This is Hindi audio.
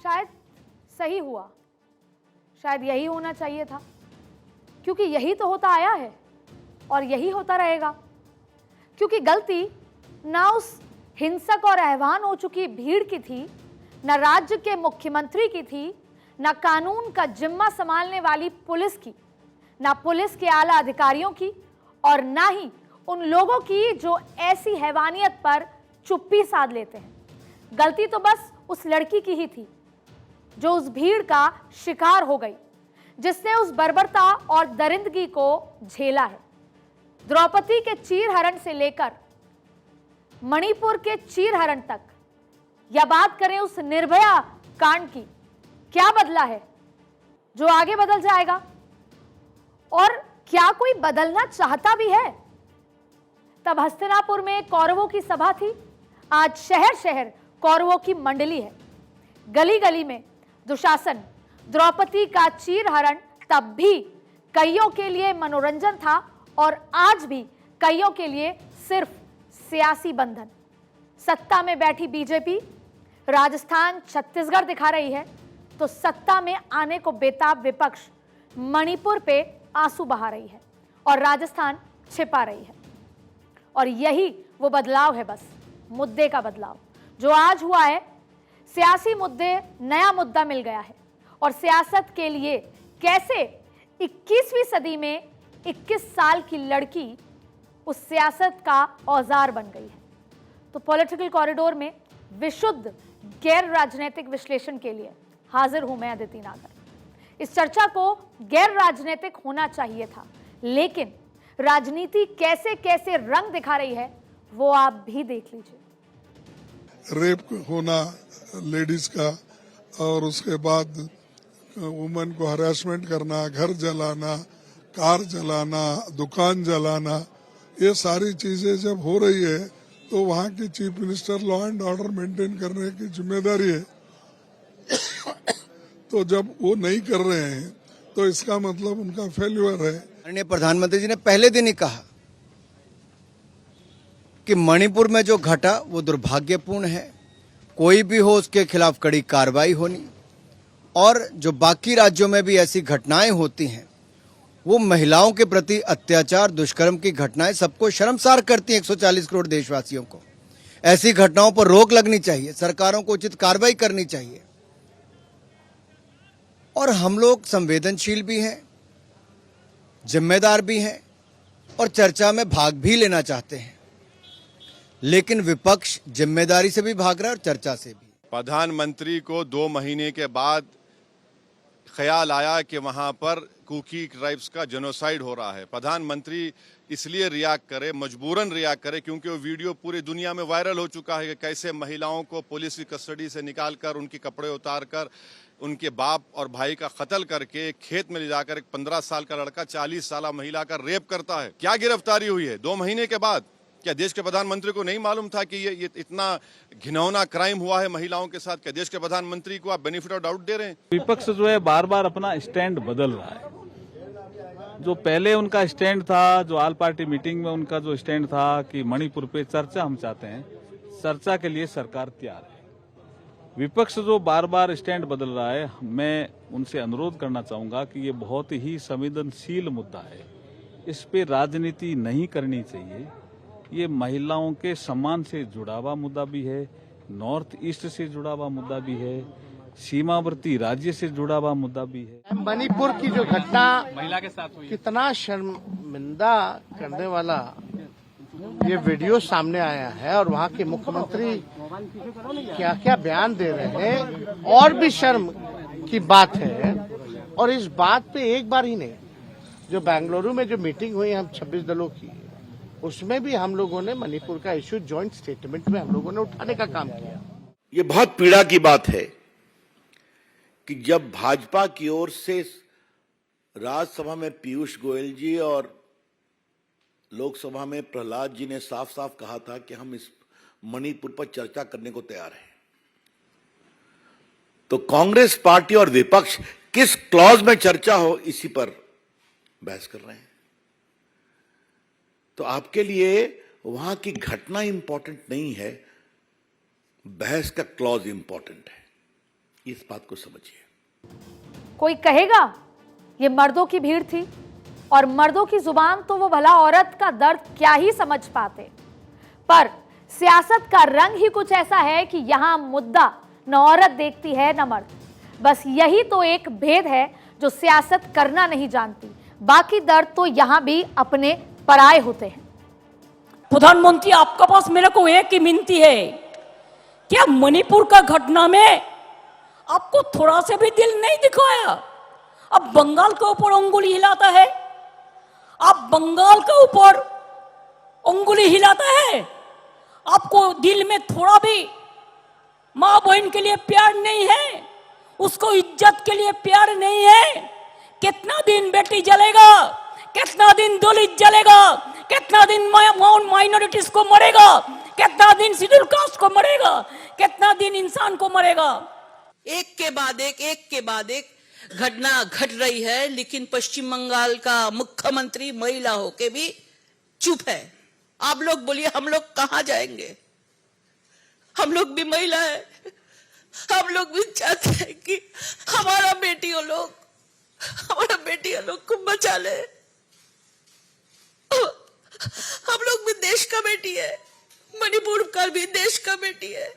शायद सही हुआ, शायद यही होना चाहिए था, क्योंकि यही तो होता आया है और यही होता रहेगा। क्योंकि गलती ना उस हिंसक और हैवान हो चुकी भीड़ की थी, ना राज्य के मुख्यमंत्री की थी, ना कानून का जिम्मा संभालने वाली पुलिस की, ना पुलिस के आला अधिकारियों की, और ना ही उन लोगों की जो ऐसी हैवानियत पर चुप्पी साध लेते हैं। गलती तो बस उस लड़की की ही थी जो उस भीड़ का शिकार हो गई, जिसने उस बर्बरता और दरिंदगी को झेला है। द्रौपदी के चीरहरण से लेकर मणिपुर के चीरहरण तक, या बात करें उस निर्भया कांड की, क्या बदला है जो आगे बदल जाएगा? और क्या कोई बदलना चाहता भी है? तब हस्तिनापुर में कौरवों की सभा थी, आज शहर शहर कौरवों की मंडली है। गली गली में दुशासन, द्रौपदी का चीरहरण तब भी कईयों के लिए मनोरंजन था और आज भी कईयों के लिए सिर्फ सियासी बंधन। सत्ता में बैठी बीजेपी राजस्थान, छत्तीसगढ़ दिखा रही है, तो सत्ता में आने को बेताब विपक्ष मणिपुर पे आंसू बहा रही है और राजस्थान छिपा रही है। और यही वो बदलाव है, बस मुद्दे का बदलाव जो आज हुआ है। सियासी मुद्दे, नया मुद्दा मिल गया है और सियासत के लिए कैसे 21वीं सदी में 21 साल की लड़की उस सियासत का औजार बन गई है। तो पॉलिटिकल कॉरिडोर में विशुद्ध गैर राजनीतिक विश्लेषण के लिए हाजिर हूं मैं अदिति नागर। इस चर्चा को गैर राजनीतिक होना चाहिए था, लेकिन राजनीति कैसे कैसे रंग दिखा रही है वो आप भी देख लीजिए। रेप होना लेडीज का, और उसके बाद वुमेन को हरासमेंट करना, घर जलाना, कार जलाना, दुकान जलाना, ये सारी चीजें जब हो रही है तो वहाँ की chief minister law and order maintain करने की जिम्मेदारी है। तो जब वो नहीं कर रहे हैं तो इसका मतलब उनका फेल्यूर है। माननीय प्रधानमंत्री जी ने पहले दिन ही कहा कि मणिपुर में जो घटा वो दुर्भाग्यपूर्ण है, कोई भी हो उसके खिलाफ कड़ी कार्रवाई होनी, और जो बाकी राज्यों में भी ऐसी घटनाएं होती हैं वो महिलाओं के प्रति अत्याचार, दुष्कर्म की घटनाएं सबको शर्मसार करती हैं। 140 करोड़ देशवासियों को ऐसी घटनाओं पर रोक लगनी चाहिए, सरकारों को उचित कार्रवाई करनी चाहिए। और हम लोग संवेदनशील भी हैं, जिम्मेदार भी हैं और चर्चा में भाग भी लेना चाहते हैं, लेकिन विपक्ष जिम्मेदारी से भी भाग रहा है और चर्चा से भी। प्रधानमंत्री को 2 महीने के बाद ख्याल आया कि वहां पर कुकी ट्राइब्स का जेनोसाइड हो रहा है। प्रधानमंत्री इसलिए रिएक्ट करे, मजबूरन रिएक्ट करे, क्योंकि वो वीडियो पूरी दुनिया में वायरल हो चुका है कि कैसे महिलाओं को पुलिस की कस्टडी से निकालकर, उनके कपड़े उतारकर, उनके बाप और भाई का कत्ल करके खेत में ले जाकर एक 15 साल का लड़का 40 साल महिला का रेप करता है। क्या गिरफ्तारी हुई है 2 महीने के बाद? क्या देश के प्रधानमंत्री को नहीं मालूम था कि ये इतना घिनौना क्राइम हुआ है महिलाओं के साथ? क्या देश के प्रधानमंत्री को आप बेनिफिट ऑफ डाउट दे रहे हैं? विपक्ष जो है बार बार अपना स्टैंड बदल रहा है। जो पहले उनका स्टैंड था, जो ऑल पार्टी मीटिंग में उनका जो स्टैंड था कि मणिपुर पे चर्चा हम चाहते हैं, चर्चा के लिए सरकार तैयार है। विपक्ष जो बार बार स्टैंड बदल रहा है, मैं उनसे अनुरोध करना चाहूंगा कि ये बहुत ही संवेदनशील मुद्दा है, इस पे राजनीति नहीं करनी चाहिए। ये महिलाओं के सम्मान से जुड़ा हुआ मुद्दा भी है, नॉर्थ ईस्ट से जुड़ा हुआ मुद्दा भी है, सीमावर्ती राज्य से जुड़ा हुआ मुद्दा भी है। मणिपुर की जो घटना महिला के साथ हुई, कितना शर्मिंदा करने वाला ये वीडियो सामने आया है, और वहाँ के मुख्यमंत्री क्या क्या बयान दे रहे हैं, और भी शर्म की बात है। और इस बात पे एक बार ही नहीं, जो बेंगलुरु में जो मीटिंग हुई हम 26 दलों की, उसमें भी हम लोगों ने मणिपुर का इश्यू जॉइंट स्टेटमेंट में हम लोगों ने उठाने का काम किया। ये बहुत पीड़ा की बात है कि जब भाजपा की ओर से राज्यसभा में पीयूष गोयल जी और लोकसभा में प्रहलाद जी ने साफ साफ कहा था कि हम इस मणिपुर पर चर्चा करने को तैयार हैं, तो कांग्रेस पार्टी और विपक्ष किस क्लॉज में चर्चा हो इसी पर बहस कर रहे हैं। तो आपके लिए वहां की घटना इंपॉर्टेंट नहीं है, बहस का क्लॉज इंपॉर्टेंट है। इस बात को समझिए। कोई कहेगा ये मर्दों की भीड़ थी, और मर्दों की जुबान तो वो भला औरत का दर्द क्या ही समझ पाते। पर सियासत का रंग ही कुछ ऐसा है कि यहां मुद्दा न औरत देखती है न मर्द। बस यही तो एक भेद है जो सियासत करना नहीं जानती। बाकी दर्द तो यहां भी अपने पराए होते हैं। प्रधानमंत्री, आपके पास मेरे को एक ही विनती है, क्या मणिपुर का घटना में आपको थोड़ा से भी दिल नहीं दिखाया? अब बंगाल के ऊपर उंगली हिलाता है, आप बंगाल के ऊपर उंगली हिलाता है, आपको दिल में थोड़ा भी माँ बहन के लिए प्यार नहीं है, उसको इज्जत के लिए प्यार नहीं है। कितना दिन बेटी जलेगा, कितना दिन दलित जलेगा, कितना दिन माइनॉरिटीज को मरेगा, कितना दिन शेड्यूल कास्ट को मरेगा, कितना दिन इंसान को मरेगा। एक के बाद एक घटना घट रही है, लेकिन पश्चिम बंगाल का मुख्यमंत्री महिला होके भी चुप है। आप लोग बोलिए, हम लोग कहां जाएंगे? हम लोग भी महिला है, हम लोग भी चाहते हैं कि हमारा बेटियों लोग को बचा ले। हम लोग भी देश का बेटी है, मणिपुर का भी देश का बेटी है।